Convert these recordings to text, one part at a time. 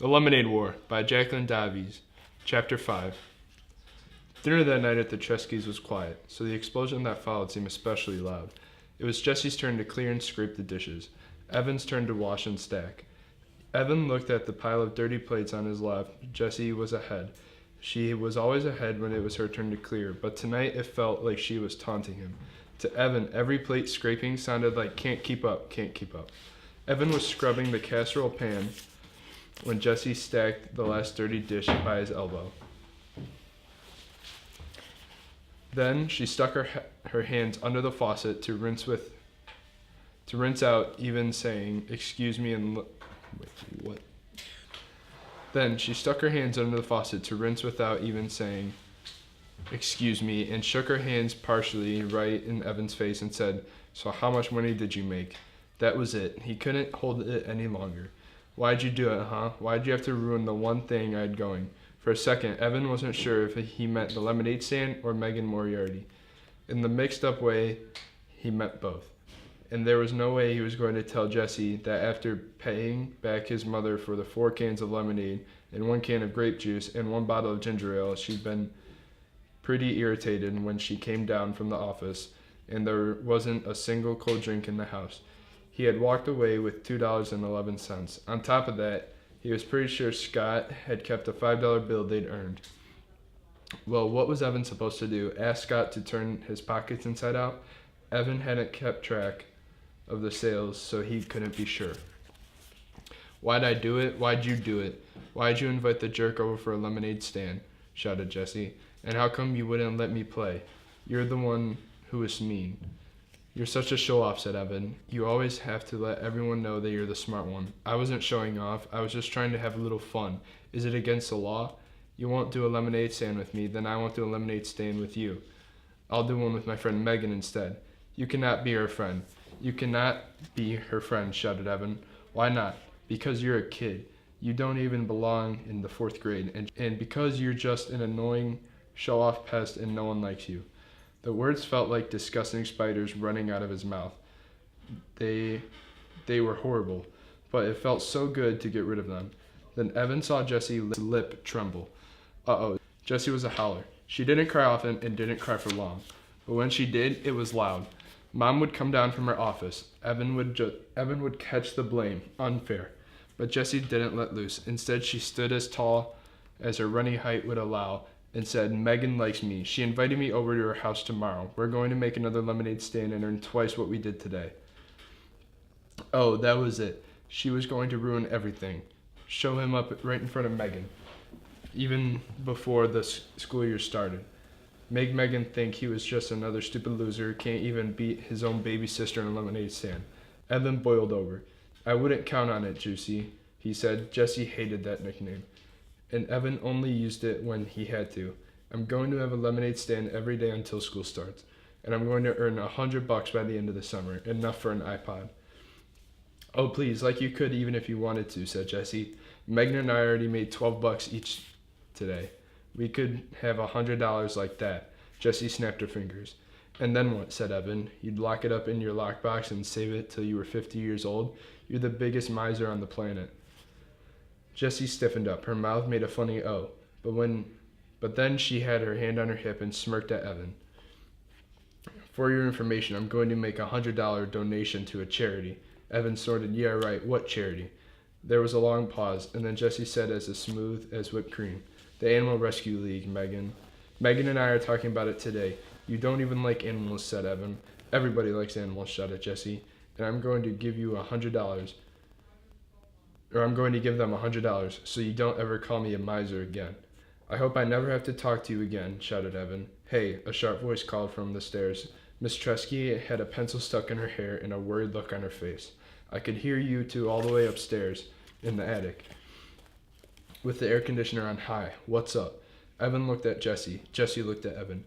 The Lemonade War by Jacqueline Davies. Chapter 5. Dinner that night at the Treskys was quiet, so the explosion that followed seemed especially loud. It was Jesse's turn to clear and scrape the dishes. Evan's turn to wash and stack. Evan looked at the pile of dirty plates on his left. Jessie was ahead. She was always ahead when it was her turn to clear, but tonight it felt like she was taunting him. To Evan, every plate scraping sounded like can't keep up, can't keep up. Evan was scrubbing the casserole pan when Jessie stacked the last dirty dish by his elbow. Then she stuck her hands under the faucet to rinse out, even saying, "Excuse me," and what? Then she stuck her hands under the faucet to rinse without even saying, "Excuse me," and shook her hands partially right in Evan's face and said, "So how much money did you make?" That was it. He couldn't hold it any longer. "Why'd you do it, huh? Why'd you have to ruin the one thing I had going?" For a second, Evan wasn't sure if he meant the lemonade stand or Megan Moriarty. In the mixed-up way, he meant both. And there was no way he was going to tell Jessie that after paying back his mother for the 4 cans of lemonade and 1 can of grape juice and 1 bottle of ginger ale, she'd been pretty irritated when she came down from the office and there wasn't a single cold drink in the house. He had walked away with $2.11. On top of that, he was pretty sure Scott had kept a $5 bill they'd earned. Well, what was Evan supposed to do? Ask Scott to turn his pockets inside out? Evan hadn't kept track of the sales, so he couldn't be sure. "Why'd I do it? Why'd you do it? Why'd you invite the jerk over for a lemonade stand?" shouted Jessie. "And how come you wouldn't let me play? You're the one who was mean." "You're such a show-off," said Evan. "You always have to let everyone know that you're the smart one." "I wasn't showing off. I was just trying to have a little fun. Is it against the law? You won't do a lemonade stand with me, then I won't do a lemonade stand with you. I'll do one with my friend Megan instead." "You cannot be her friend." "You cannot be her friend," shouted Evan. "Why not?" "Because you're a kid. You don't even belong in the 4th grade. And because you're just an annoying show-off pest and no one likes you." The words felt like disgusting spiders running out of his mouth. They were horrible, but it felt so good to get rid of them. Then Evan saw Jessie's lip tremble. Uh-oh. Jessie was a howler. She didn't cry often and didn't cry for long, but when she did, it was loud. Mom would come down from her office. Evan would catch the blame. Unfair. But Jessie didn't let loose. Instead, she stood as tall as her running height would allow and said, "Megan likes me. She invited me over to her house tomorrow. We're going to make another lemonade stand and earn twice what we did today." Oh, that was it. She was going to ruin everything. Show him up right in front of Megan, even before the school year started. Make Megan think he was just another stupid loser who can't even beat his own baby sister in a lemonade stand. Evan boiled over. "I wouldn't count on it, Juicy," he said. Jessie hated that nickname, and Evan only used it when he had to. "I'm going to have a lemonade stand every day until school starts, and I'm going to earn $100 by the end of the summer, enough for an iPod." "Oh, please, like you could even if you wanted to," said Jessie. "Megan and I already made $12 each today. We could have $100 like that." Jessie snapped her fingers. "And then what?" said Evan. "You'd lock it up in your lockbox and save it till you were 50 years old? You're the biggest miser on the planet." Jessie stiffened up. Her mouth made a funny O, but then she had her hand on her hip and smirked at Evan. "For your information, I'm going to make a $100 donation to a charity." Evan snorted. "Yeah, right. What charity?" There was a long pause, and then Jessie said as smooth as whipped cream, "The Animal Rescue League, Megan. Megan and I are talking about it today." "You don't even like animals," said Evan. "Everybody likes animals," shouted Jessie. "And I'm going to give you $100. Or I'm going to give them $100, so you don't ever call me a miser again." "I hope I never have to talk to you again," shouted Evan. "Hey," a sharp voice called from the stairs. Miss Tresky had a pencil stuck in her hair and a worried look on her face. "I could hear you two all the way upstairs in the attic with the air conditioner on high. What's up?" Evan looked at Jessie. Jessie looked at Evan.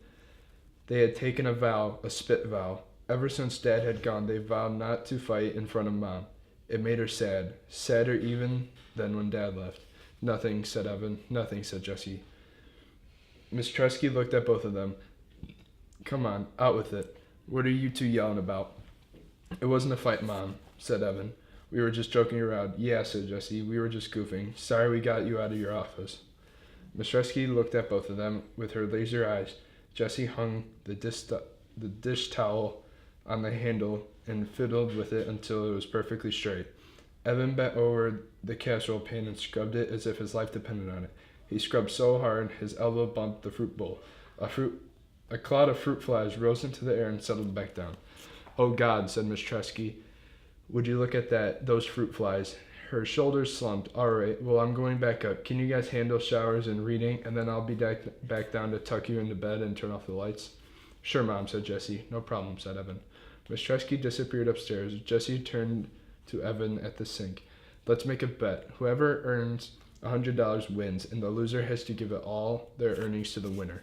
They had taken a vow, a spit vow. Ever since Dad had gone, they vowed not to fight in front of Mom. It made her sad, sadder even than when Dad left. "Nothing," said Evan. "Nothing," said Jessie. Miss Tresky looked at both of them. "Come on, out with it. What are you two yelling about?" "It wasn't a fight, Mom," said Evan. We were just joking around. Yeah, said Jesse. We were just goofing. Sorry we got you out of your office. Miss Tresky looked at both of them with her laser eyes. Jesse hung the dish towel on the handle and fiddled with it until it was perfectly straight. Evan bent over the casserole pan and scrubbed it as if his life depended on it. He scrubbed so hard his elbow bumped the fruit bowl. A cloud of fruit flies rose into the air and settled back down. Oh God, said Miss Tresky. Would you look at those fruit flies? Her shoulders slumped. All right, well, I'm going back up. Can you guys handle showers and reading, and then I'll be back down to tuck you into bed and turn off the lights? Sure, Mom, said Jesse. No problem, said Evan. Miss Tresky disappeared upstairs. Jesse turned to Evan at the sink. Let's make a bet. Whoever earns $100 wins, and the loser has to give it all their earnings to the winner.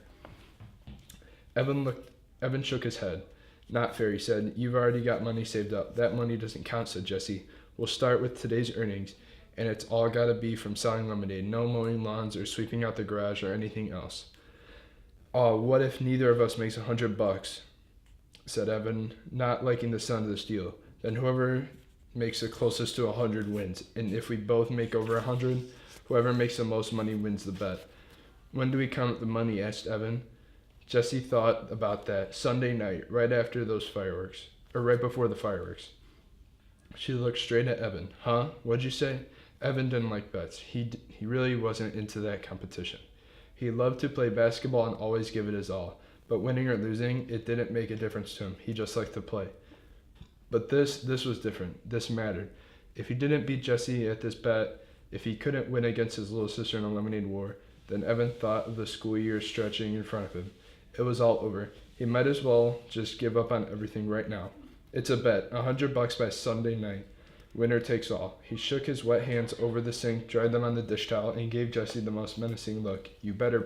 Evan shook his head. Not fair, he said. You've already got money saved up. That money doesn't count, said Jesse. We'll start with today's earnings, and it's all got to be from selling lemonade. No mowing lawns or sweeping out the garage or anything else. Oh, what if neither of us makes $100? Said Evan, not liking the sound of this deal. Then whoever makes the closest to 100 wins, and if we both make over 100, whoever makes the most money wins the bet. When do we count the money? Asked Evan. Jesse thought about that. Sunday night, right after those fireworks, or right before the fireworks. She looked straight at Evan. Huh? What'd you say? Evan didn't like bets. He really wasn't into that competition. He loved to play basketball and always give it his all. But winning or losing, it didn't make a difference to him. He just liked to play. But this was different. This mattered. If he didn't beat Jesse at this bet, if he couldn't win against his little sister in a lemonade war, then Evan thought of the school year stretching in front of him. It was all over. He might as well just give up on everything right now. It's a bet. $100 by Sunday night. Winner takes all. He shook his wet hands over the sink, dried them on the dish towel, and gave Jesse the most menacing look. You better